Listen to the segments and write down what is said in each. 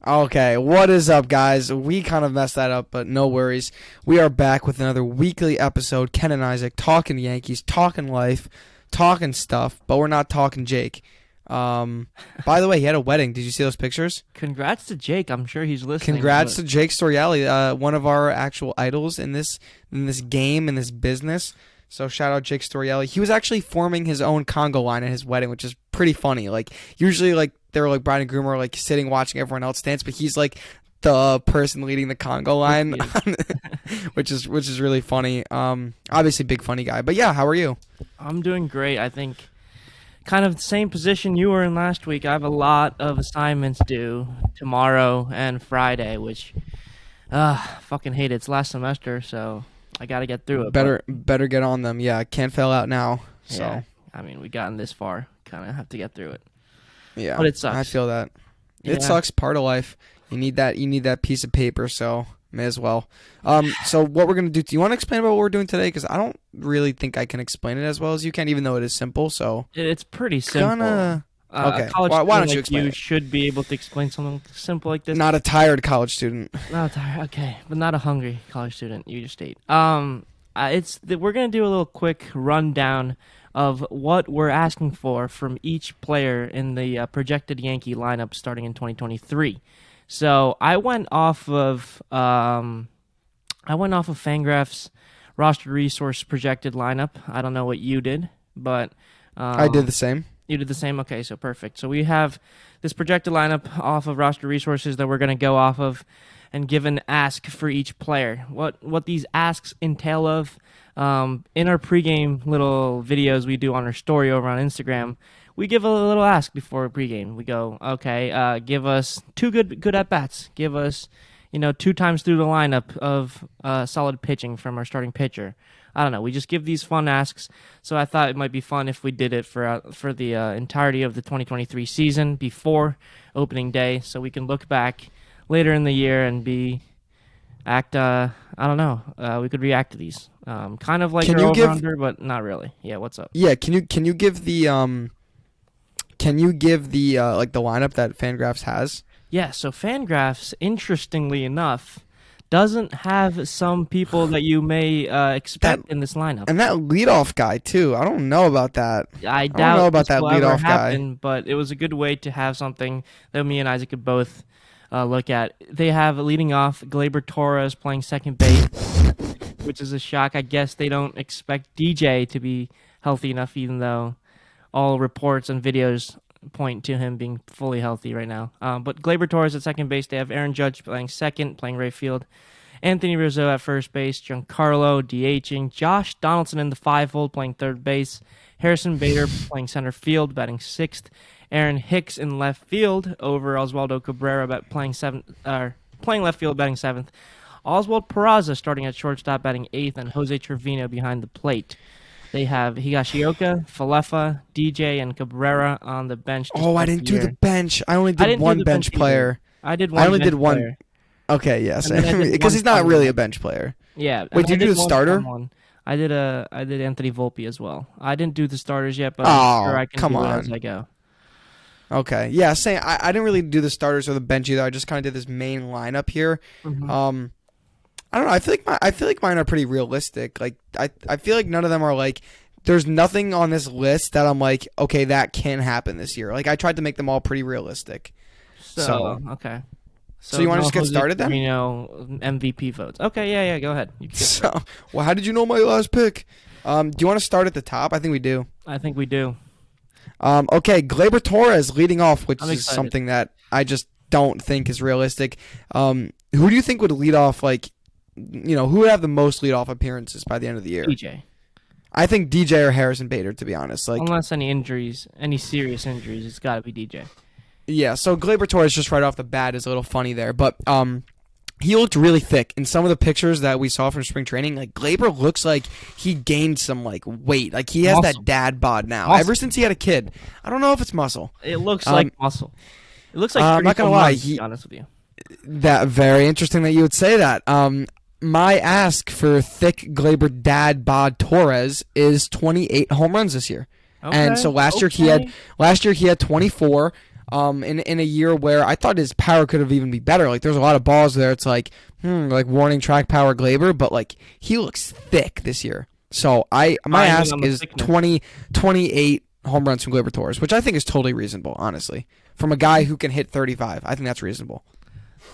Okay, what is up, guys? We kind of messed that up, but no worries. We are back with another weekly episode. Ken and Isaac talking Yankees, talking life, talking stuff, but we're not talking Jake. By the way, he had a wedding. Did you see those pictures? Congrats to Jake. I'm sure he's listening. Congrats to Jake Storiale, one of our actual idols in this game, in this business. So shout out Jake Storiale. He was actually forming his own Congo line at his wedding, which is pretty funny. Like usually, like they were like bride and groom are like sitting watching everyone else dance, but he's like the person leading the Congo line, which is really funny. Obviously big funny guy. But yeah, how are you? I'm doing great. I think kind of the same position you were in last week. I have a lot of assignments due tomorrow and Friday, which fucking hate it. It's last semester, so I got to get through it. Better get on them. Yeah, can't fail out now. So yeah, I mean, we gotten this far, kind of have to get through it. Yeah, but it sucks. I feel that. It Yeah. sucks. Part of life. You need that piece of paper. So may as well. So what we're gonna do? Do you want to explain about what we're doing today? Because I don't really think I can explain it as well as you can, even though it is simple. So It's pretty simple. Okay. A college Why don't student you like explain you it? should be able to explain something simple like this. Not a tired college student. Not tired, okay, but not a hungry college student. You just ate. We're gonna do a little quick rundown of what we're asking for from each player in the projected Yankee lineup starting in 2023. So I went off of Fangraphs roster resource projected lineup. I don't know what you did, but I did the same. You did the same? Okay, so perfect. So we have this projected lineup off of roster resources that we're going to go off of and give an ask for each player. What these asks entail of, in our pregame little videos we do on our story over on Instagram, we give a little ask before pregame. We go, okay, give us two good at-bats. Give us, 2 times through the lineup of solid pitching from our starting pitcher. I don't know. We just give these fun asks, so I thought it might be fun if we did it for the entirety of the 2023 season before opening day, so we can look back later in the year and I don't know. We could react to these, kind of like our over-under, but not really. Yeah, what's up? Yeah, can you give the like the lineup that Fangraphs has? Yeah, so Fangraphs, interestingly enough, doesn't have some people that you may expect in this lineup. And that leadoff guy, too. I don't know about that. I don't know about that leadoff guy. But it was a good way to have something that me and Isaac could both look at. They have leading off Gleyber Torres playing second base, which is a shock. I guess they don't expect DJ to be healthy enough, even though all reports and videos point to him being fully healthy right now. But Gleyber Torres at second base. They have Aaron Judge playing second, playing right field. Anthony Rizzo at first base. Giancarlo DHing. Josh Donaldson in the 5-hole playing third base. Harrison Bader playing center field, batting sixth. Aaron Hicks in left field over Oswaldo Cabrera playing left field, batting seventh. Oswald Peraza starting at shortstop, batting eighth, and Jose Trevino behind the plate. They have Higashioka, Falefa, DJ, and Cabrera on the bench. Oh, I didn't do the bench. I only did one bench player. I did one. I only did one. Player. Okay, yes, because he's not really a bench player. Yeah. Wait, did you do the starter? I did Anthony Volpe as well. I didn't do the starters yet, but I'm sure I can do it as I go. Okay, yeah, I didn't really do the starters or the bench either. I just kind of did this main lineup here. Mm-hmm. I don't know. I feel like mine are pretty realistic. Like I feel like none of them are like. There's nothing on this list that I'm like, okay, that can happen this year. Like I tried to make them all pretty realistic. So okay. So you want to just get started then? MVP votes. Okay, yeah, go ahead. Well, how did you know my last pick? Do you want to start at the top? I think we do. Okay, Gleyber Torres leading off, which is something that I just don't think is realistic. Who do you think would lead off? Like, who would have the most leadoff appearances by the end of the year? DJ. I think DJ or Harrison Bader, to be honest. Like, unless any serious injuries, it's got to be DJ. Yeah, so Gleyber Torres just right off the bat is a little funny there, but he looked really thick in some of the pictures that we saw from spring training. Like Gleyber looks like he gained some like weight. Like he has that dad bod now. Ever since he had a kid. I don't know if it's muscle. It looks like muscle. It looks like I'm not gonna lie. To be honest with you. That very interesting that you would say that. My ask for thick Gleyber dad bod Torres is 28 home runs this year. Okay, and so last year he had 24. in a year where I thought his power could have even be better. Like there's a lot of balls there. It's like warning track power Gleyber, but like he looks thick this year. So my ask is 28 home runs from Gleyber Torres, which I think is totally reasonable, honestly. From a guy who can hit 35, I think that's reasonable.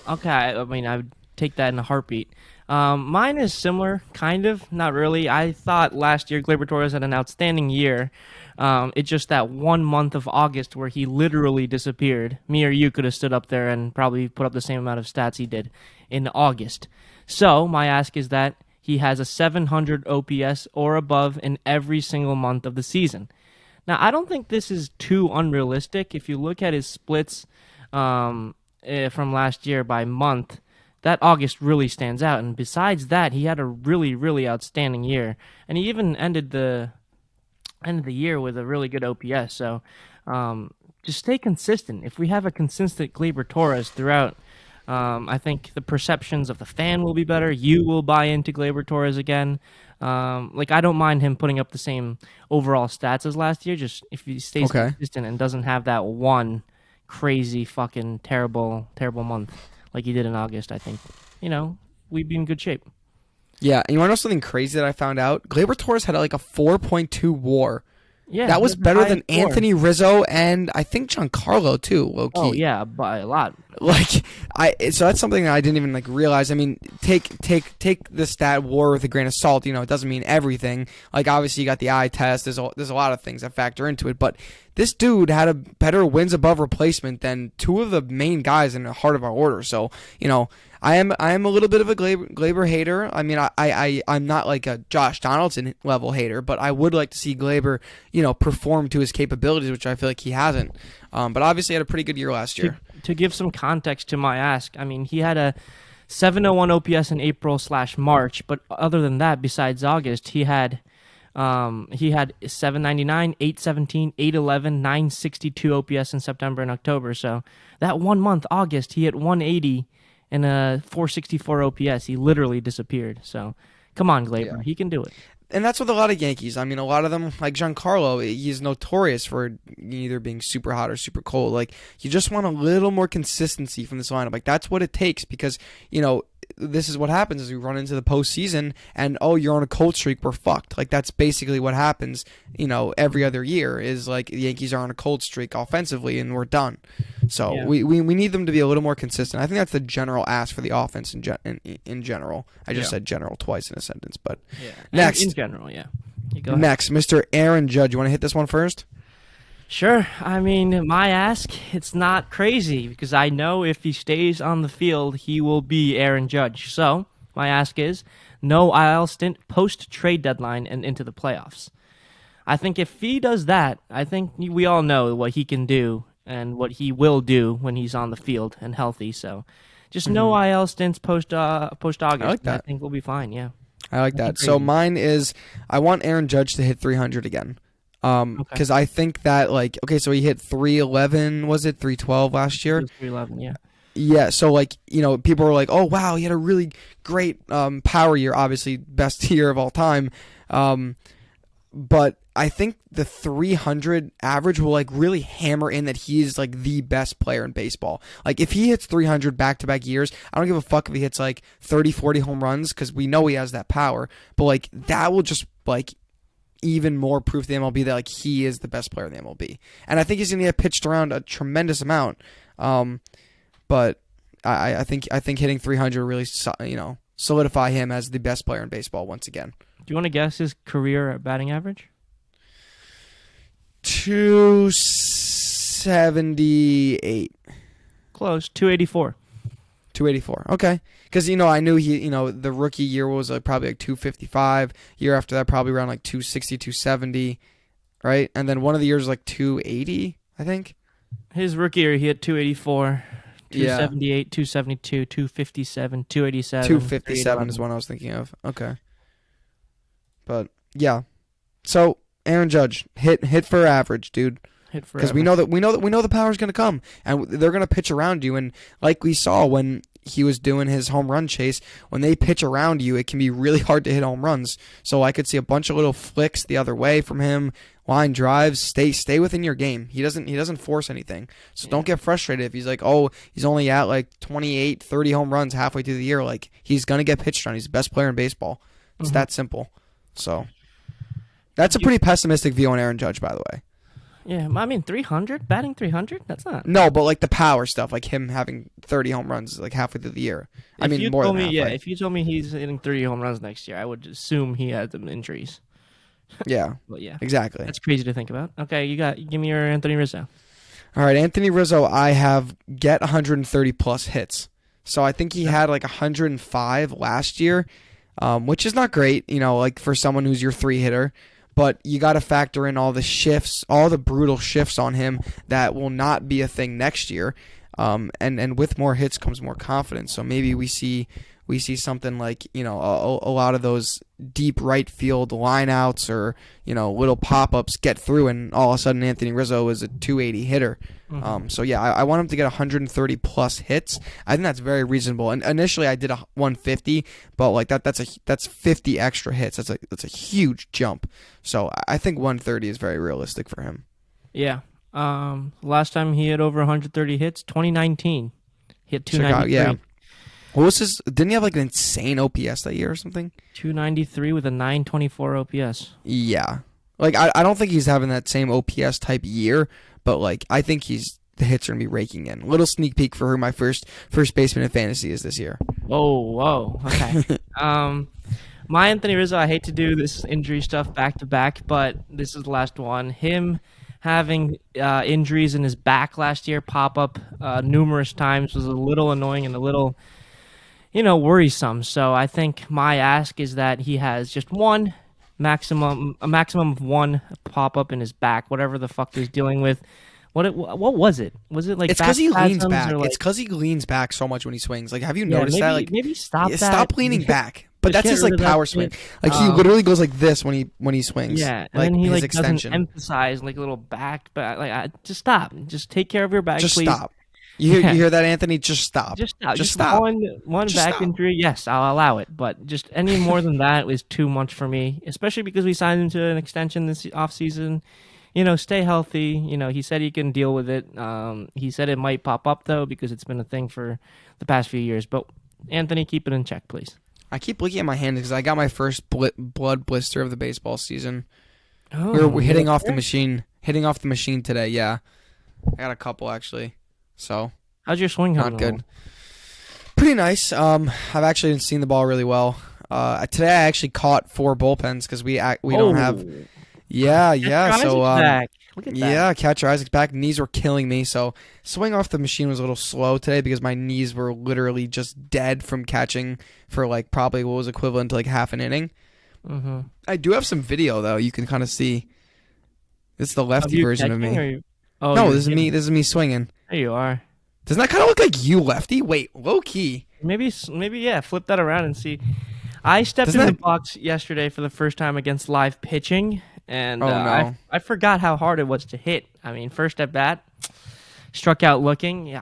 Okay, I mean, I would take that in a heartbeat. Mine is similar, kind of, not really. I thought last year Gleyber Torres had an outstanding year. It's just that 1 month of August where he literally disappeared. Me or you could have stood up there and probably put up the same amount of stats he did in August. So my ask is that he has a 700 OPS or above in every single month of the season. Now, I don't think this is too unrealistic. If you look at his splits from last year by month, that August really stands out. And besides that, he had a really, really outstanding year. And he even ended the year with a really good OPS. So just stay consistent. If we have a consistent Gleyber Torres throughout, I think the perceptions of the fan will be better. You will buy into Gleyber Torres again. I don't mind him putting up the same overall stats as last year. Just if he stays consistent and doesn't have that one crazy fucking terrible month like he did in August, I think, we'd be in good shape. Yeah, and you want to know something crazy that I found out? Gleyber Torres had like a 4.2 WAR. Yeah, that was better than Anthony Rizzo and I think Giancarlo too, low key. Oh yeah, by a lot. So that's something that I didn't even realize. I mean, take the stat WAR with a grain of salt. It doesn't mean everything. Like obviously you got the eye test. There's a lot of things that factor into it, but this dude had a better wins above replacement than two of the main guys in the heart of our order. So I am a little bit of a Gleyber hater. I mean, I'm not like a Josh Donaldson level hater, but I would like to see Gleyber, perform to his capabilities, which I feel like he hasn't. But obviously had a pretty good year last year. To give some context to my ask, I mean, he had a 701 OPS in April/March, but other than that, besides August, he had 799, 817, 811, 962 OPS in September and October. So that 1 month, August, he hit 180 and a 464 OPS. He literally disappeared. So come on, Gleyber. Yeah. He can do it. And that's with a lot of Yankees. I mean, a lot of them, like Giancarlo, he's notorious for either being super hot or super cold. Like, you just want a little more consistency from this lineup. Like, that's what it takes because, this is what happens is we run into the postseason and, you're on a cold streak, we're fucked. Like, that's basically what happens, every other year is like the Yankees are on a cold streak offensively and we're done. So yeah. we need them to be a little more consistent. I think that's the general ask for the offense in general. I just said general twice in a sentence, but next. In general, yeah. Next, Mr. Aaron Judge. You want to hit this one first? Sure. I mean, my ask, it's not crazy because I know if he stays on the field, he will be Aaron Judge. So my ask is no IL stint post-trade deadline and into the playoffs. I think if he does that, I think we all know what he can do and what he will do when he's on the field and healthy. So just no IL stints post-August. I like that. I think we'll be fine, yeah. I like that. So mine is I want Aaron Judge to hit 300 again. Because I think that so he hit 311, was it 312 last year? 311, yeah. Yeah, so people were like, oh wow, he had a really great power year, obviously best year of all time. But I think the 300 average will really hammer in that he's the best player in baseball. Like if he hits 300 back-to-back years, I don't give a fuck if he hits 30, 40 home runs because we know he has that power. But that will just even more proof to the MLB that he is the best player in the MLB. And I think he's going to get pitched around a tremendous amount. But I think hitting 300 really solidify him as the best player in baseball once again. Do you want to guess his career batting average? 278. Close. 284. 284. Okay. Because, I knew he, the rookie year was probably 255. Year after that, probably around 260, 270. Right? And then one of the years was 280, I think. His rookie year, he hit 284, 278, 272, 257, 287. 257 is one I was thinking of. Okay. But, yeah. So, Aaron Judge, hit for average, dude. Because we know the power's going to come, and they're going to pitch around you. And like we saw when he was doing his home run chase, when they pitch around you, it can be really hard to hit home runs. So I could see a bunch of little flicks the other way from him, line drives. Stay within your game. He doesn't force anything. So don't get frustrated if he's like, oh, he's only at like 28, 30 home runs halfway through the year. Like, he's gonna get pitched on. He's the best player in baseball. It's that simple. So that's a pretty pessimistic view on Aaron Judge, by the way. Yeah, I mean, 300? Batting 300? That's not... No, but like the power stuff, like him having 30 home runs like halfway through the year. I mean, more than half. Yeah, if you told me he's hitting 30 home runs next year, I would assume he had some injuries. Yeah. Well, yeah. Exactly. That's crazy to think about. Okay, give me your Anthony Rizzo. All right, Anthony Rizzo, I have get 130 plus hits. So I think he had like 105 last year, which is not great, like for someone who's your 3-hitter. But you got to factor in all the shifts, all the brutal shifts on him that will not be a thing next year. And with more hits comes more confidence. So maybe we see something like a lot of those deep right field lineouts or little pop-ups get through, and all of a sudden Anthony Rizzo is a 280 hitter. So yeah, I want him to get 130 plus hits. I think that's very reasonable. And initially I did 150, but like that's 50 extra hits. That's a huge jump. So I think 130 is very realistic for him. Yeah. Last time he had over 130 hits, 2019. He hit 293. Yeah. What was his? Didn't he have like an insane OPS that year or something? 293 with a 924 OPS. Yeah. Like, I don't think he's having that same OPS type year, but like I think the hits are gonna be raking in. Little sneak peek for who my first baseman in fantasy is this year. Whoa, okay. My Anthony Rizzo, I hate to do this injury stuff back to back, but this is the last one. Him having injuries in his back last year pop up numerous times was a little annoying and a little worrisome. So I think my ask is that he has just a maximum of one pop up in his back, whatever the fuck he's dealing with. What was it? Was it like it's because he leans back? Like, it's because he leans back so much when he swings. Like, have you noticed that? Like, maybe stop that. Stop leaning back. But that's his like power swing. Like he literally goes like this when he swings. Yeah, and like, then he his like extension. doesn't emphasize like a little back. But like, just stop. Just take care of your back. Just please. Stop. You hear that, Anthony? Just stop. Just stop. Just stop. One just back stop. injury, yes, I'll allow it. But just any more than that is too much for me, especially because we signed him to an extension this offseason. Stay healthy. He said he can deal with it. He said it might pop up, though, because it's been a thing for the past few years. But, Anthony, keep it in check, please. I keep looking at my hand because I got my first blood blister of the baseball season. Oh, we're hitting off the machine. Hitting off the machine today, yeah. I got a couple, actually. So how's your swing? Not good. Pretty nice. I've actually seen the ball really well. Today I actually caught 4 bullpens because we don't have. Yeah. So Look at that. Yeah, catcher Isaac's back. Knees were killing me, so swing off the machine was a little slow today because my knees were literally just dead from catching for like probably what was equivalent to like half an inning. Mm-hmm. I do have some video though. You can kind of see. It's the lefty version of me. No, this is me. This is me swinging. There you are. Doesn't that kind of look like you, lefty? Wait, low key. Maybe yeah. Flip that around and see. I stepped in the box yesterday for the first time against live pitching, and I forgot how hard it was to hit. I mean, first at bat, struck out looking.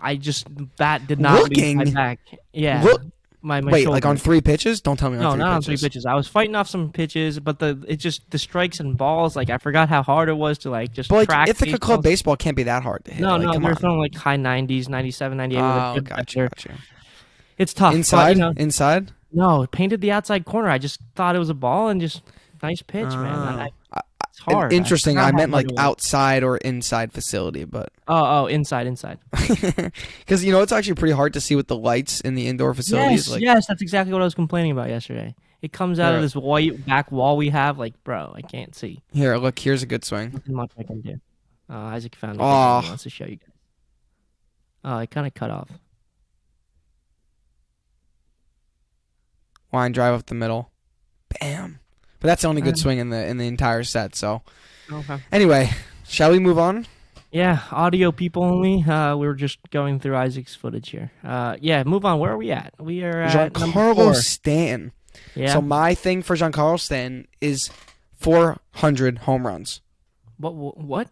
Bat did not leave my back. Yeah. My Wait, shoulder. like on 3 pitches? Don't tell me on 3 pitches. No, not on 3 pitches. I was fighting off some pitches, but the strikes and balls, like I forgot how hard it was to like just but track. Ithaca Club baseball can't be that hard to hit. No, they're throwing like high 90s, 97, 98 with a good gotcha. It's tough. Inside? But, Inside? No, it painted the outside corner. I just thought it was a ball and just nice pitch, man. It's hard. Interesting. I meant like outside or inside facility, but inside. Because it's actually pretty hard to see with the lights in the indoor facilities. Yes, that's exactly what I was complaining about yesterday. It comes out of this white back wall we have. Like, bro, I can't see. Here, look. Here's a good swing. Nothing much I can do. Isaac found it. He wants to show you guys. Oh, it kind of cut off. Line drive up the middle. Bam. But that's the only good swing in the entire set. So, okay. Anyway, shall we move on? Yeah, audio people only. We were just going through Isaac's footage here. Move on. Where are we at? We are at Giancarlo Stanton. Yeah. So my thing for Giancarlo Stanton is 400 home runs. What?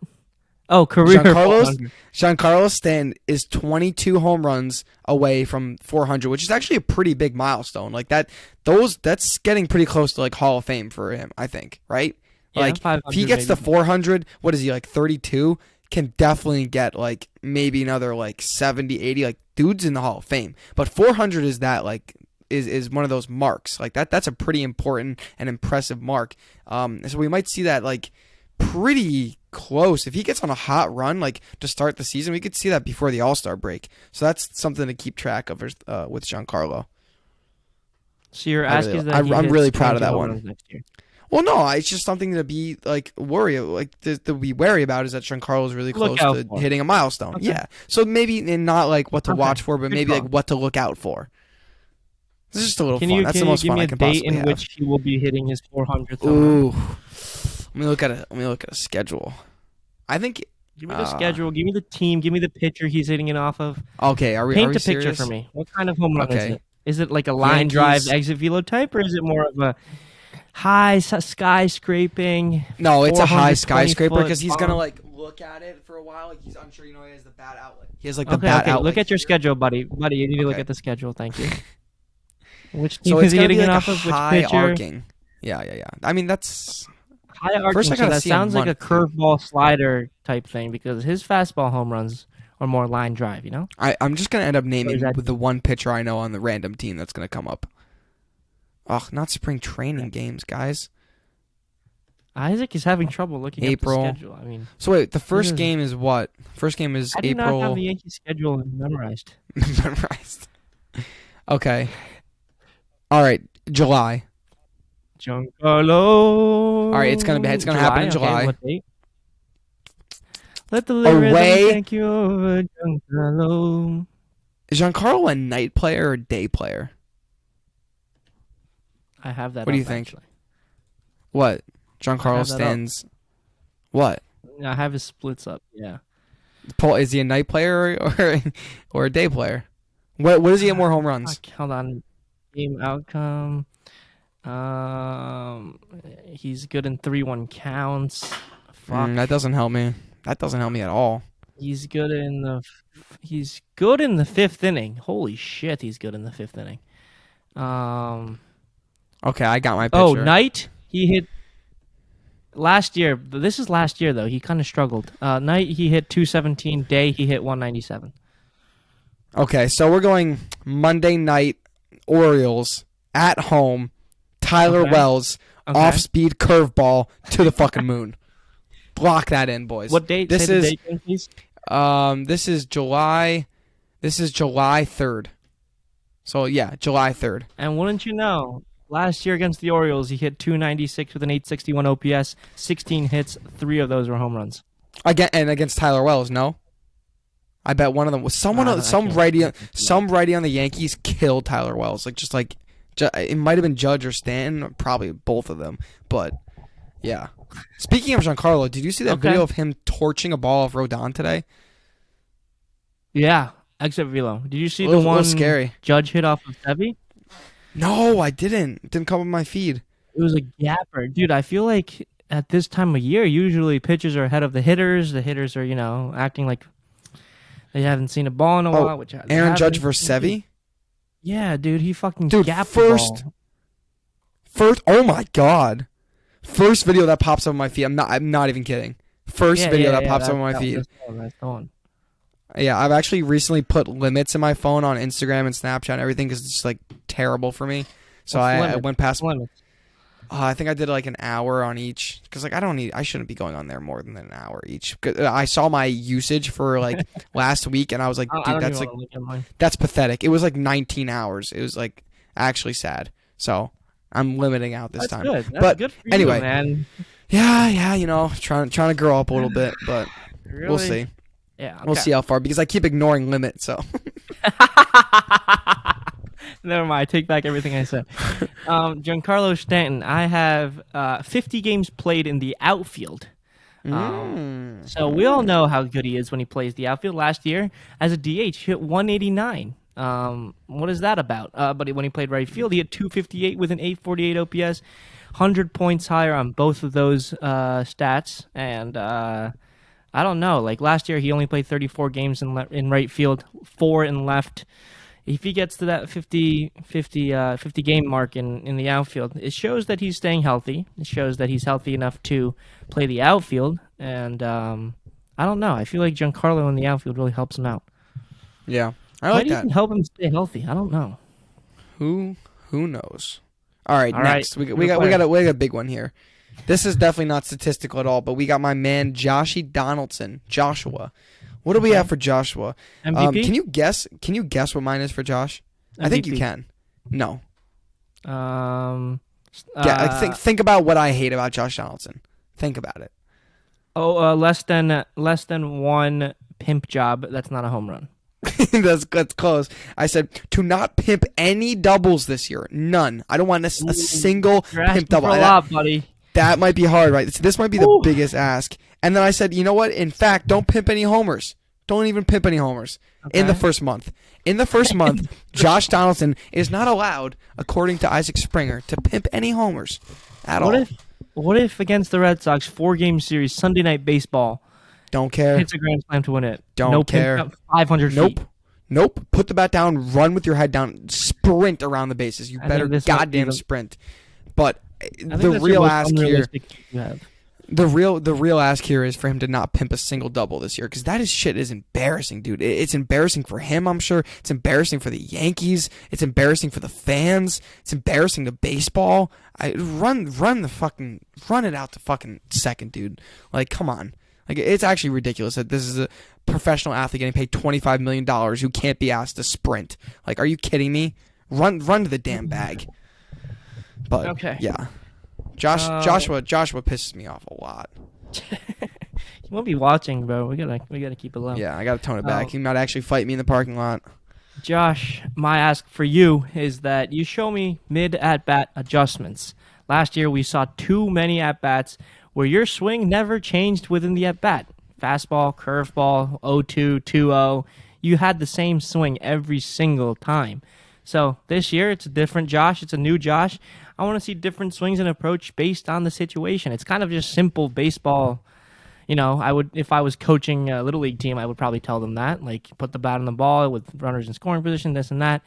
Oh, career Giancarlo 400. Giancarlo Stanton is 22 home runs away from 400, which is actually a pretty big milestone. Like that's getting pretty close to like Hall of Fame for him, I think, right? Yeah, Like if 500 he gets maybe. to 400, what is he like 32? Can definitely get like maybe another like 70, 80. Like dude's in the Hall of Fame, but 400 is that like is one of those marks like that's a pretty important and impressive mark. So we might see that like pretty close if he gets on a hot run like to start the season. We could see that before the All-Star break. So that's something to keep track of with Giancarlo. So you're asking I'm really proud of that one. next year. Well, no, it's just something to be like to be wary about is that Giancarlo is really Look close out to for. hitting a milestone. Okay. Yeah, so maybe and not like what to Okay. watch for, but Good maybe call. like what to look out for. This is just a little Can fun. you That's can the you most give fun me I a can date possibly in have. which he will be hitting his 400th home run? Ooh, let me look at a schedule. I think. Give me the schedule. Give me the team. Give me the pitcher he's hitting it off of. Okay, are we Paint are we a picture serious? for me. What kind of home run is Okay. it? Is it like a line drive Yankees. exit velo type, or is it more of a high skyscraping? No, it's a high 420 skyscraper foot because he's gonna bomb? like look at it for a while. Like he's unsure, he has the bat outlet. He has like the Okay, bat okay. outlet. Look at your here. schedule, buddy. Buddy, you need to look Okay. at the schedule. Thank you. Which team So is it's he gonna hitting be it like off a of? Which high pitcher? arcing. Yeah. I mean that's High arcing. First I So gotta that see a sounds like a month, dude. curveball slider type thing because his fastball home runs are more line drive. You know. I'm just gonna end up Or naming is that- with the one pitcher I know on the random team that's gonna come up. Ugh, not spring training games, guys. Isaac is having trouble looking April. up the schedule. I mean, So wait, the first is- game is what? First game is I do not have April. the Yankee schedule memorized. Memorized. Okay. All right, July. Giancarlo. All right, it's gonna happen in July. Okay, what date? Let the rhythm Away. take you over, Giancarlo. Is Giancarlo a night player or a day player? I have that. What do you up, think? actually. What? I Giancarlo have that up. Stanton's. What? I have his splits up. Yeah. Paul, is he a night player or a day player? What does he get more home runs? Fuck, hold on. Game outcome. He's good in 3-1 counts. Fuck. That doesn't help me. That doesn't help me at all. He's good in the fifth inning. Holy shit, he's good in the fifth inning. Okay, I got my picture. Oh, night he hit last year. This is last year though. He kind of struggled. Night he hit 217. Day he hit 197. Okay, so we're going Monday night Orioles at home. Tyler Okay. Wells Okay. off-speed curveball to the fucking moon. Block that in, boys. What date? This Say is the date again, please. this is July. This is July 3rd. So yeah, July 3rd. And wouldn't you know, last year against the Orioles, he hit 296 with an 861 OPS, 16 hits, 3 of those were home runs. Again and against Tyler Wells, no? I bet one of them was some can't- righty on the Yankees killed Tyler Wells. It might have been Judge or Stanton, probably both of them. But yeah. Speaking of Giancarlo, did you see that Okay. video of him torching a ball off Rodon today? Yeah, exit velo. Did you see It the was one scary. Judge hit off of Sevy? No, I didn't. It didn't come up on my feed. It was a gapper. Dude, I feel like at this time of year, usually pitchers are ahead of the hitters. The hitters are, acting like they haven't seen a ball in a while. Which they Aaron Judge haven't. versus Sevy? Yeah, dude, he fucking Dude, gapped the ball. First, oh my god. First video that pops up on my feed. I'm not even kidding. First video that pops up on my feed. That's the one. Yeah, I've actually recently put limits in my phone on Instagram and Snapchat and everything because it's just like terrible for me. So I went past. Limits. I think I did like an hour on each because I shouldn't be going on there more than an hour each. 'Cause I saw my usage for like last week and I was like, I dude, don't even wanna look at mine. that's pathetic. It was like 19 hours. It was like actually sad. So I'm limiting out this That's time. good. That's But good for anyway, you, man. Yeah, trying to grow up a little bit, but Really? we'll see. Yeah, We'll see how far because I keep ignoring limit. So Never mind. I take back everything I said. Giancarlo Stanton. I have 50 games played in the outfield. So we all know how good he is when he plays the outfield. Last year, as a DH, he hit 189. What is that about? But when he played right field, he hit 258 with an 848 OPS, 100 points higher on both of those stats. And I don't know. Like last year, he only played 34 games in right field, 4 in left. If he gets to that 50 game mark in the outfield, it shows that he's staying healthy. It shows that he's healthy enough to play the outfield. And I don't know. I feel like Giancarlo in the outfield really helps him out. Yeah, I Might like that. even help him stay healthy. I don't know. Who knows? All right, All next right, we got a big one here. This is definitely not statistical at all, but we got my man Donaldson, Joshua. What do we have for Joshua? MVP? Can you guess what mine is for Josh? MVP. I think you can. No. Um. Think about what I hate about Josh Donaldson. Think about it. Less than one pimp job. That's not a home run. that's close. I said to not pimp any doubles this year. None. I don't want a single You're pimp asking double. for a lot, buddy. That might be hard, right? This might be the biggest ask. And then I said, you know what? In fact, don't pimp any homers. Don't even pimp any homers in the first month. In the first month, Josh Donaldson is not allowed, according to Isaac Springer, to pimp any homers at all. What if against the Red Sox, 4-game series, Sunday Night Baseball, Don't care. hits a grand slam to win it? Don't care. Pimp, 500 feet. Nope. Put the bat down, run with your head down, sprint around the bases. You better goddamn sprint. But the real ask here, the real ask here is for him to not pimp a single double this year, because that shit is embarrassing, dude. It's embarrassing for him, I'm sure. It's embarrassing for the Yankees. It's embarrassing for the fans. It's embarrassing to baseball. Run it out to fucking second, dude. Like, come on. Like, it's actually ridiculous that this is a professional athlete getting paid $25 million who can't be asked to sprint. Like, are you kidding me? Run to the damn bag. But okay. Yeah, Joshua pisses me off a lot. He won't be watching, bro. We gotta keep it low. Yeah, I gotta tone it back. He might actually fight me in the parking lot. Josh, my ask for you is that you show me mid at bat adjustments. Last year we saw too many at bats where your swing never changed within the at bat. Fastball, curveball, 0-2, 2-0. You had the same swing every single time. So this year it's a different Josh. It's a new Josh. I want to see different swings and approach based on the situation. It's kind of just simple baseball. You know, if I was coaching a little league team, I would probably tell them that, like, put the bat on the ball with runners in scoring position, this and that.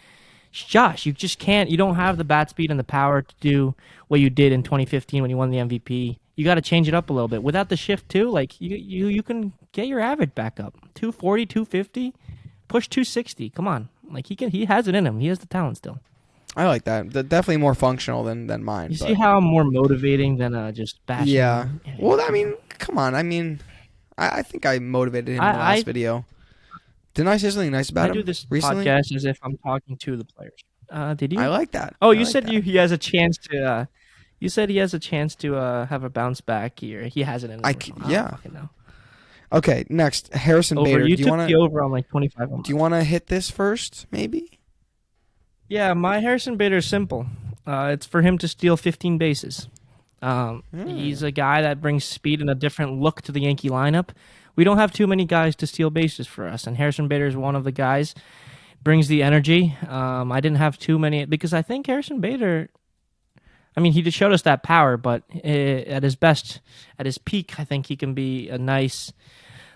Josh, you just can't. You don't have the bat speed and the power to do what you did in 2015 when you won the MVP. You got to change it up a little bit. Without the shift too, like you can get your average back up. 240, 250, push 260. Come on, like he has it in him. He has the talent still. I like that. Definitely more functional than mine. You see how I'm more motivating than just bashing? Yeah. Well, I mean, come on. I mean, I think I motivated him in the last video. Didn't I say something nice about him? I do this recently? Podcast as if I'm talking to the players. Did you? I like that. Oh, you said he has a chance to. You said he has a chance to have a bounce back here. He has it in his yeah. Okay, next Harrison Bader. You took the over on like 25. Do you want to hit this first, maybe? Yeah, my Harrison Bader is simple. It's for him to steal 15 bases. He's a guy that brings speed and a different look to the Yankee lineup. We don't have too many guys to steal bases for us, and Harrison Bader is one of the guys. Brings the energy. I didn't have too many because I think Harrison Bader. I mean, he just showed us that power, but at his best, at his peak, I think he can be a nice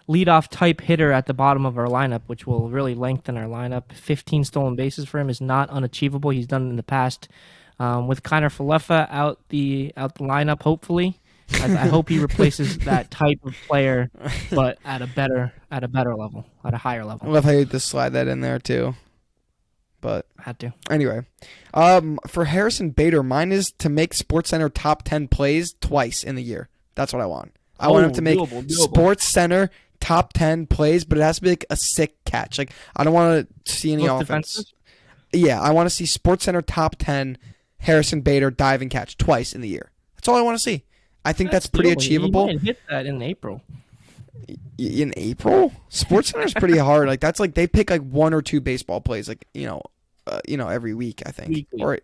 leadoff type hitter at the bottom of our lineup, which will really lengthen our lineup. 15 stolen bases for him is not unachievable. He's done it in the past. With Kiner Falefa out the lineup, hopefully, I hope he replaces that type of player, but at a better level, at a higher level. I love how you just slide that in there too. But had to. Anyway, for Harrison Bader, mine is to make SportsCenter top 10 plays twice in the year. That's what I want. I want him to make doable. SportsCenter top 10 plays, but it has to be like a sick catch. Like, I don't want to see any offense. Defenses? Yeah, I want to see SportsCenter top 10 Harrison Bader dive and catch twice in the year. That's all I want to see. I think that's pretty achievable. You might hit that in April. In April? SportsCenter is pretty hard. Like, that's like they pick like one or two baseball plays, like every week. I think. Weekly. Or,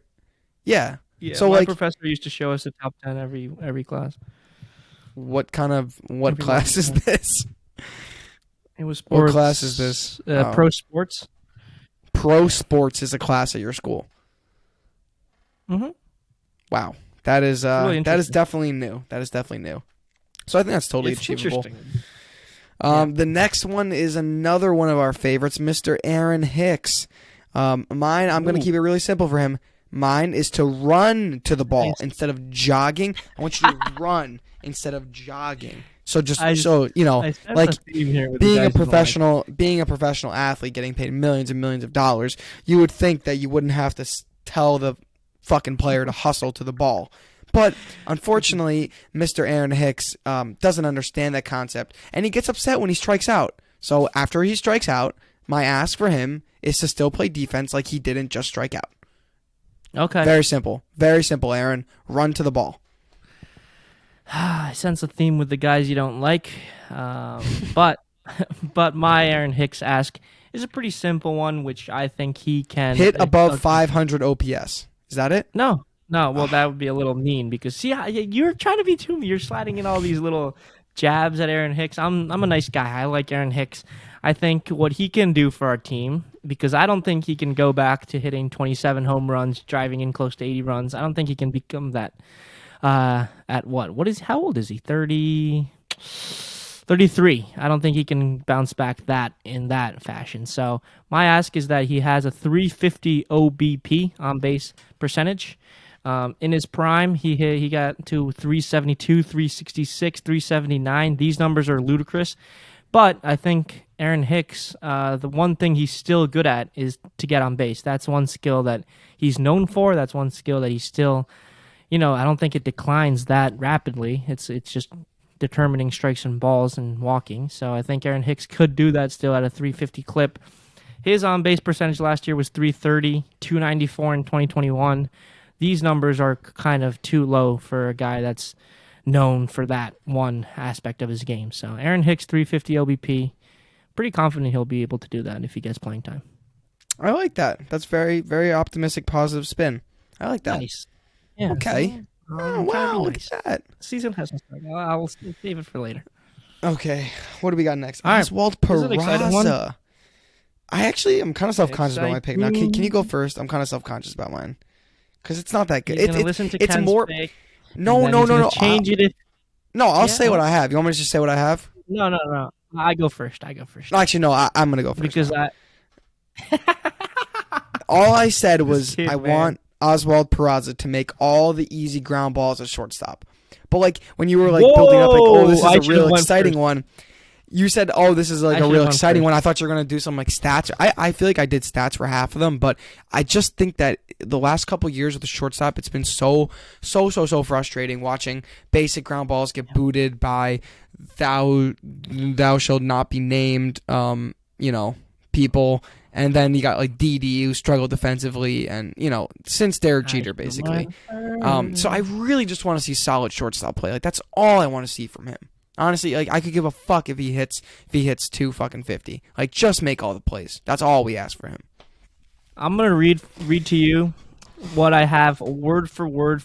yeah. So my professor used to show us the top 10 every class. What class is this? It was sports. What class is this? Pro sports. Pro sports is a class at your school. Mm-hmm. Wow, that is really that is definitely new. So I think that's totally achievable. Interesting. The next one is another one of our favorites, Mr. Aaron Hicks. I'm going to keep it really simple for him. Mine is to run to the ball instead of jogging. I want you to run instead of jogging. So like being a professional athlete getting paid millions and millions of dollars, you would think that you wouldn't have to tell the fucking player to hustle to the ball. But unfortunately, Mr. Aaron Hicks doesn't understand that concept, and he gets upset when he strikes out. So after he strikes out, my ask for him is to still play defense like he didn't just strike out. Okay. Very simple. Very simple, Aaron. Run to the ball. I sense a theme with the guys you don't like, but my Aaron Hicks ask is a pretty simple one, which I think he can hit above 500 OPS. Is that it? No. Well, that would be a little mean because you're trying to be too mean. You're sliding in all these little jabs at Aaron Hicks. I'm a nice guy. I like Aaron Hicks. I think what he can do for our team, because I don't think he can go back to hitting 27 home runs, driving in close to 80 runs. I don't think he can become that. At what? How old is he? 33. I don't think he can bounce back in that fashion. So my ask is that he has a 350 OBP on base percentage. In his prime, he got to 372, 366, 379. These numbers are ludicrous. But I think Aaron Hicks, the one thing he's still good at is to get on base. That's one skill that he's known for. That's one skill that he's still, I don't think it declines that rapidly. It's just determining strikes and balls and walking. So I think Aaron Hicks could do that still at a 350 clip. His on-base percentage last year was 330, 294 in 2021. These numbers are kind of too low for a guy that's known for that one aspect of his game. So Aaron Hicks, 350 OBP. Pretty confident he'll be able to do that if he gets playing time. I like that. That's very, very optimistic, positive spin. I like that. Nice. Yeah, okay. Oh, wow, look at that. Season hasn't started. I'll save it for later. Okay. What do we got next? All right. Oswald Peraza. I'm kind of self-conscious about my pick. Now, can you go first? I'm kind of self-conscious about mine. Because it's not that good. It's more... No. Change it. I'll say what I have. You want me to just say what I have? No. I go first. Actually, no. I'm going to go first. Because all I said was I want Oswald Peraza to make all the easy ground balls at shortstop. But when you were building up, this is a real exciting one. You said, this is a real exciting one. I thought you were going to do some stats. I feel like I did stats for half of them, but I just think that the last couple years with the shortstop, it's been so frustrating watching basic ground balls get booted by thou shalt not be named, people. And then you got DD who struggled defensively and, since Derek Jeter, basically. So I really just want to see solid shortstop play. That's all I want to see from him. Honestly, I could give a fuck if he hits 250. Just make all the plays. That's all we ask for him. I'm gonna read to you what I have word for word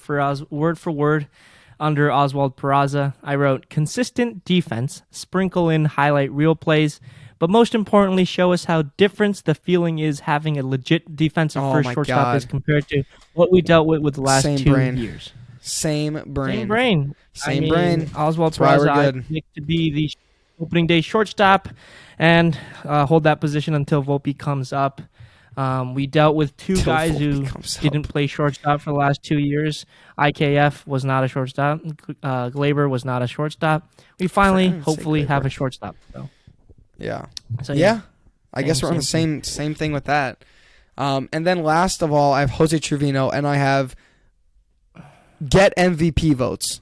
under Oswald Peraza. I wrote consistent defense, sprinkle in highlight reel plays, but most importantly, show us how different the feeling is having a legit defensive first shortstop as compared to what we dealt with the last 2 years. Same brain. Oswald Peraza I picked to be the opening day shortstop and hold that position until Volpe comes up. We dealt with two guys who didn't play shortstop for the last 2 years. IKF was not a shortstop. Gleyber was not a shortstop. We finally, hopefully, have a shortstop. So. Yeah. So, I guess we're on the same thing with that. And then last of all, I have Jose Trevino, and I have get MVP votes.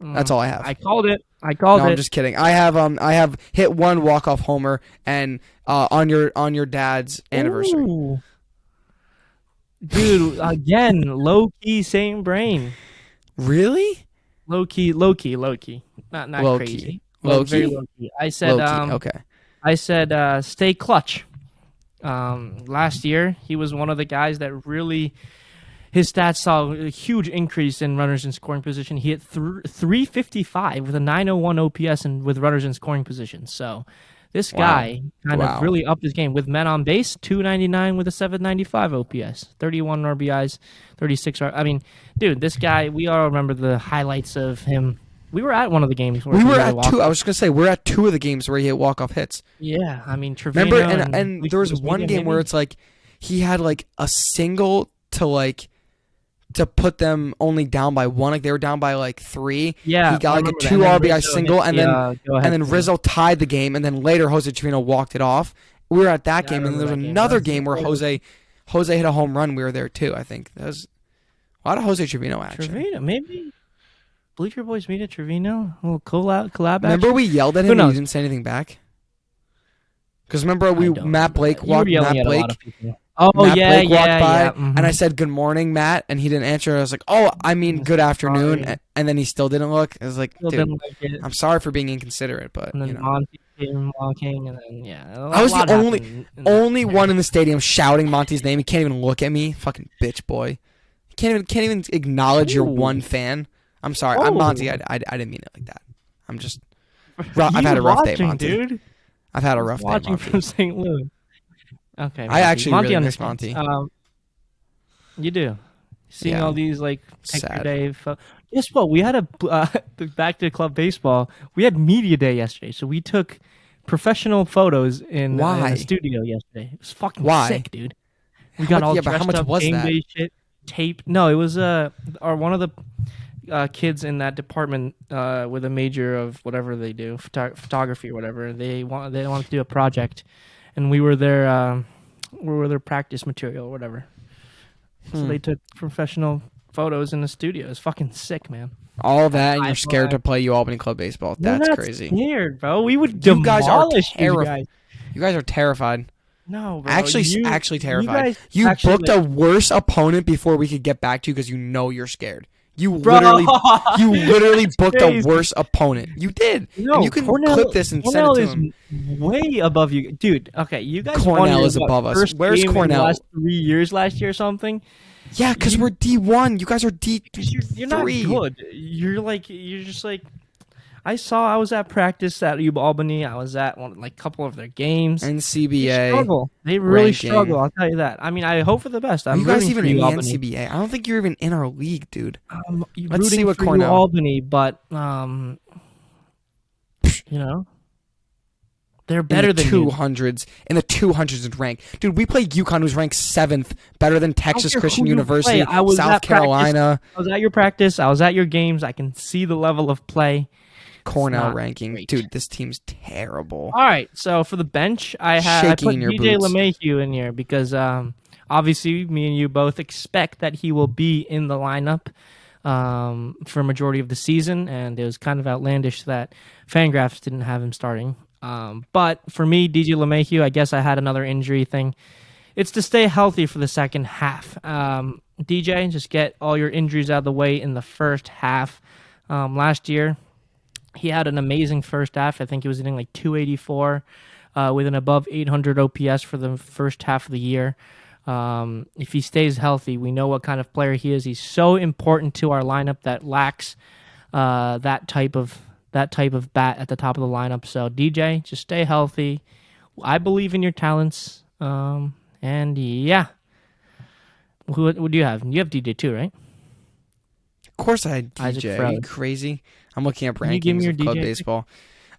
That's all I have. I called it. No, I'm just kidding. I have hit one walk-off homer and on your dad's anniversary. Ooh. Dude, again, low-key, same brain. Really? Low-key. Not low crazy. Key. Very low-key. I said, okay. I said, stay clutch. Last year, he was one of the guys that really... His stats saw a huge increase in runners in scoring position. He hit 355 with a 901 OPS and with runners in scoring position. So this guy kind of really upped his game. With men on base, 299 with a 795 OPS, 31 RBIs, 36. I mean, dude, this guy, we all remember the highlights of him We were at one of the games where We he were hit a at walk-off. two. I was just gonna say we're at two of the games where he hit walk-off hits. Yeah, I mean Trevino. Remember, and there was one game where maybe? it's like he had like a single to put them only down by one. Like they were down by like 3. Yeah, he got I like a remember that. 2 And then RBI Rizzo single, hit and the, then go-ahead and then single. Rizzo tied the game, and then later Jose Trevino walked it off. We were at that Yeah, I game, and then there was remember that game. another That was game where incredible. Jose hit a home run. We were there too. I think that was a lot of Jose Trevino action. Trevino, maybe. Bleacher Boys meet at Trevino. A little collab Remember action. we yelled at Who him and knows? he didn't say anything back? Because remember I don't Matt remember Blake that. You were walked yelling Matt at a Blake. lot of people. Oh Matt yeah, Blake walked yeah, by, yeah. Mhm. and I said, "Good morning, Matt," and he didn't answer. I was like, "Oh, I mean, good afternoon," Sorry. and then he still didn't look. I was like, Still "Dude, didn't like it. I'm sorry for being inconsiderate, but And then you know." Monty came walking, and then yeah. I was a lot the happened in that only there. one in the stadium shouting Monty's name. He can't even look at me, fucking bitch boy. He can't even acknowledge your Ooh. one fan. I'm sorry, I'm Oh. Monty. I didn't mean it like that. I'm just. I've You had a rough day, watching, Monty. dude. I've had a rough day, Watching Monty. from St. Louis. Okay, I Monty. actually Monty really miss understands. Monty. You do. Seeing Yeah. all these like picture Sad. day. Guess what? We had back to club baseball. We had media day yesterday, so we took professional photos in Why? the studio yesterday. It was fucking Why? sick, dude. We got all Yeah, but dressed how much up, was game that? day shit, tape. No, it was one of the kids in that department with a major of whatever they do, photography or whatever. They wanted to do a project, and we were their practice material or whatever. So they took professional photos in the studio. It's fucking sick, man. All that, and High you're scared to five. play Albany Club baseball. We're That's not crazy. scared, bro. We would You guys are demolish these guys. You guys are terrified. No, bro. Actually terrified. You actually, booked a worse opponent before we could get back to you because you know you're scared. You literally booked a crazy. worse opponent. You did. No, and you can Cornell, clip this and Cornell send it to is him. way above you, dude. Okay, you guys. Cornell won your, is above us. First Where's game in the Cornell? last 3 years, last year or something. Yeah, because we're D1. You guys are D3. You're not good. You're just like. I was at practice at Albany. I was at a couple of their games. And They CBA. struggle. They really ranking. struggle. I'll tell you that. I mean, I hope for the best. Are I'm you guys rooting even for in you, the Albany. NCBA? I don't think you're even in our league, dude. Let's Let's see what for Cornell- you, Albany, but you know, they're better in the than you. 200s. In the 200s in rank. Dude, we play UConn, who's ranked 7th, better than Texas care Christian who you University, play. I was South at practice. Carolina, I was at your practice. I was at your games. I can see the level of play. Cornell not ranking. great. Dude, this team's terrible. All right, so for the bench, I Shaking put in your DJ boots. LeMahieu in here because obviously me and you both expect that he will be in the lineup for a majority of the season, and it was kind of outlandish that Fangraphs didn't have him starting. But for me, DJ LeMahieu, I guess I had another injury thing. It's to stay healthy for the second half. DJ, just get all your injuries out of the way in the first half. Last year, he had an amazing first half. I think he was hitting like 284 with an above 800 OPS for the first half of the year. If he stays healthy, we know what kind of player he is. He's so important to our lineup that lacks that type of bat at the top of the lineup. So DJ, just stay healthy. I believe in your talents. And yeah, who do you have? You have DJ too, right? Of course I had Isaac DJ. Are Fred. you crazy? I'm looking up Can you give me rankings your of club DJ? baseball.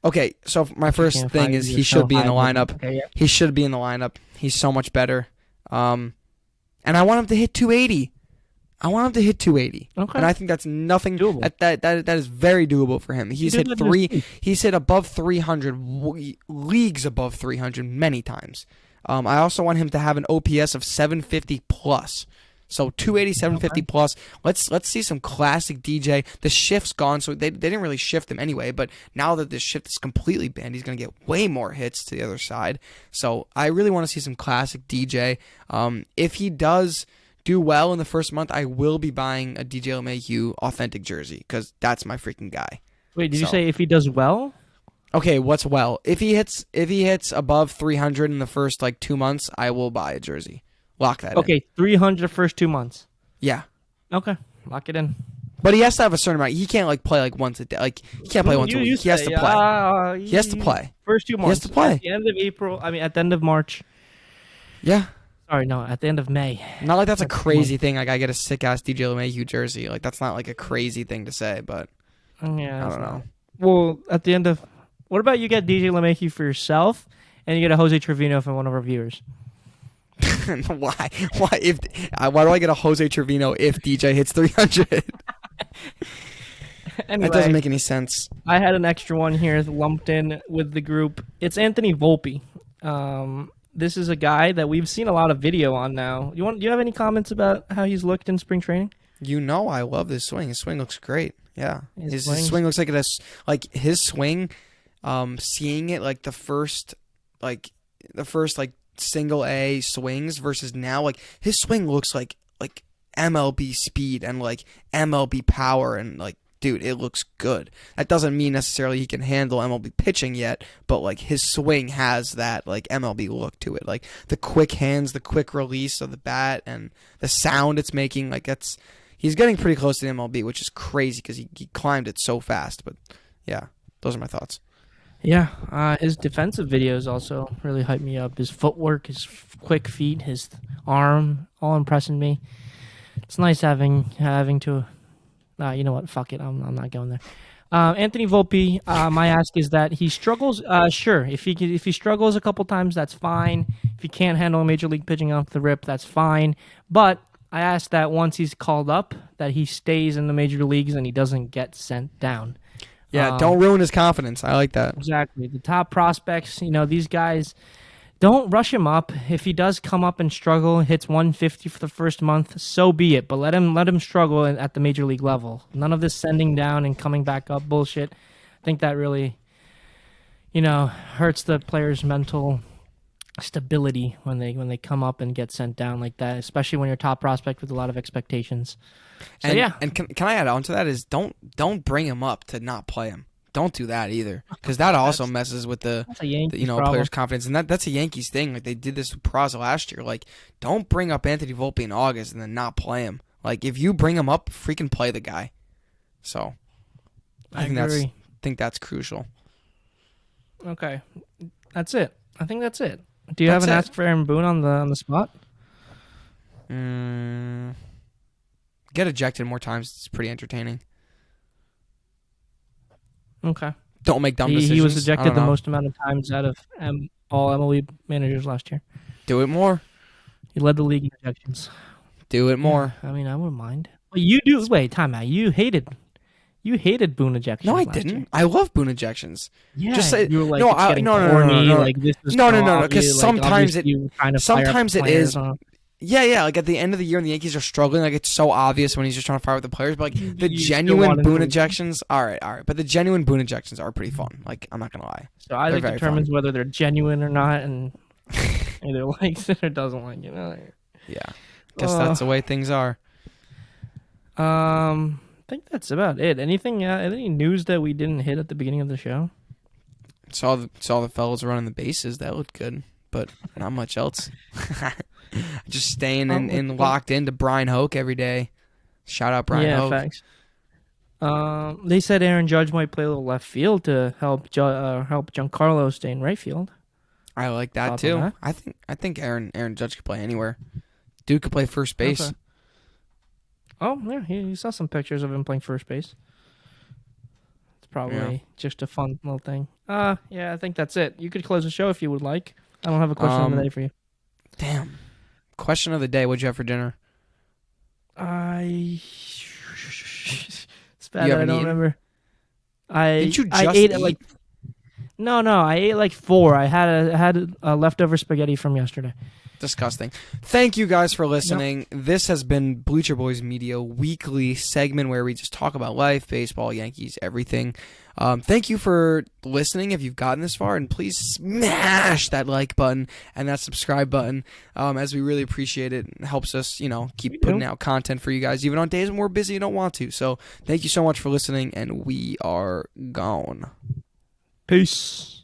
Okay, so my first Can't thing find is your he should be in the so high. lineup. Okay, yeah. He should be in the lineup. He's so much better. And I want him to hit 280. I want him to hit 280. Okay. And I think that's nothing. Doable. That is very doable for him. He's did hit that in his league. He's hit above 300, leagues above 300 many times. I also want him to have an OPS of 750 plus. So 280, 750 plus. Let's see some classic DJ. The shift's gone, so they didn't really shift him anyway. But now that this shift is completely banned, he's going to get way more hits to the other side. So I really want to see some classic DJ. If he does do well in the first month, I will be buying a DJ LeMahieu authentic jersey because that's my freaking guy. Wait, did you So- say if he does well? Okay, what's well? If he hits above 300 in the first 2 months, I will buy a jersey. Lock that in. Okay, 300 the first 2 months. Yeah. Okay, lock it in. But he has to have a certain amount. He can't play once a day. He can't play once a week. He has to play. He has to play. First 2 months. has to play. At the end of April. I mean, at the end of March. Yeah. Sorry, no, at the end of May. Not like that's a crazy thing. Like I get a sick ass DJ LeMahieu jersey. Like that's not like a crazy thing to say, but Yeah, I don't know. Well, at the end of, what about you get DJ LeMahieu for yourself, and you get a Jose Trevino from one of our viewers? Why? Why do I get a Jose Trevino if DJ hits 300? Anyway, That doesn't make any sense. I had an extra one here lumped in with the group. It's Anthony Volpe. This is a guy that we've seen a lot of video on now. Do you have any comments about how he's looked in spring training? You know I love his swing. His swing looks great. Yeah. His swing looks like his swing, seeing it like the first single A swings versus now, like his swing looks like MLB speed and like MLB power, and like, dude, it looks good. That doesn't mean necessarily he can handle MLB pitching yet, but like his swing has that like MLB look to it. Like the quick hands, the quick release of the bat, and the sound it's making, like he's getting pretty close to the MLB, which is crazy because he climbed it so fast. But yeah, those are my thoughts. Yeah, his defensive videos also really hyped me up. His footwork, his quick feet, his arm, all impressing me. It's nice having to. You know what? Fuck it. I'm not going there. Anthony Volpe. My ask is that he struggles. Sure, if he struggles a couple times, that's fine. If he can't handle major league pitching off the rip, that's fine. But I ask that once he's called up, that he stays in the major leagues and he doesn't get sent down. Yeah, don't ruin his confidence. I like that. Exactly. The top prospects, these guys, don't rush him up. If he does come up and struggle, hits 150 for the first month, so be it. But let him struggle at the major league level. None of this sending down and coming back up bullshit. I think that really, hurts the player's mental stability when they come up and get sent down like that, especially when you're a top prospect with a lot of expectations. So, and can I add on to that is don't bring him up to not play him. Don't do that either, because that also messes with the player's confidence, and that's a Yankees thing. Like they did this with Peraza last year. Like, don't bring up Anthony Volpe in August and then not play him. Like, if you bring him up, freaking play the guy. So I think that's crucial. Okay, that's it. I think that's it. Do you have an ask for Aaron Boone on the spot? Get ejected more times. It's pretty entertaining. Okay. Don't make dumb decisions. He was ejected the most amount of times out of all MLB managers last year. Do it more. He led the league in ejections. Do it more. I mean, I wouldn't mind. Well, you do. Wait, time out. You hated Boone ejections. No, I didn't. Year. I love Boone ejections. Yeah, just say you were like, no. Like, this is no. Because sometimes it is. On. Yeah. Like at the end of the year, when the Yankees are struggling, like it's so obvious when he's just trying to fire with the players. But like the genuine Boone ejections, all right. But the genuine Boone ejections are pretty fun. Like I'm not gonna lie. So I think determines whether they're genuine or not, and either likes it or doesn't like it. Yeah, guess that's the way things are. I think that's about it. Anything? Any news that we didn't hit at the beginning of the show? Saw the fellas running the bases. That looked good, but not much else. Just staying in locked into Brian Hoke every day. Shout out Brian Hoke. Yeah, facts. They said Aaron Judge might play a little left field to help Giancarlo stay in right field. I like that too. I think Aaron Judge could play anywhere. Dude could play first base. Okay. Oh, yeah, you saw some pictures of him playing first base. It's probably just a fun little thing. Yeah, I think that's it. You could close the show if you would like. I don't have a question of the day for you. Damn. Question of the day. What'd you have for dinner? It's bad that I don't remember. Did you just ate eat? No, I ate like 4. I had a leftover spaghetti from yesterday. Disgusting. Thank you guys for listening. Yep. This has been Bleacher Boys Media weekly segment where we just talk about life, baseball, Yankees, everything. Thank you for listening if you've gotten this far, and please smash that like button and that subscribe button, as we really appreciate it. It helps us, keep putting out content for you guys, even on days when we're busy and don't want to. So thank you so much for listening, and we are gone. Peace.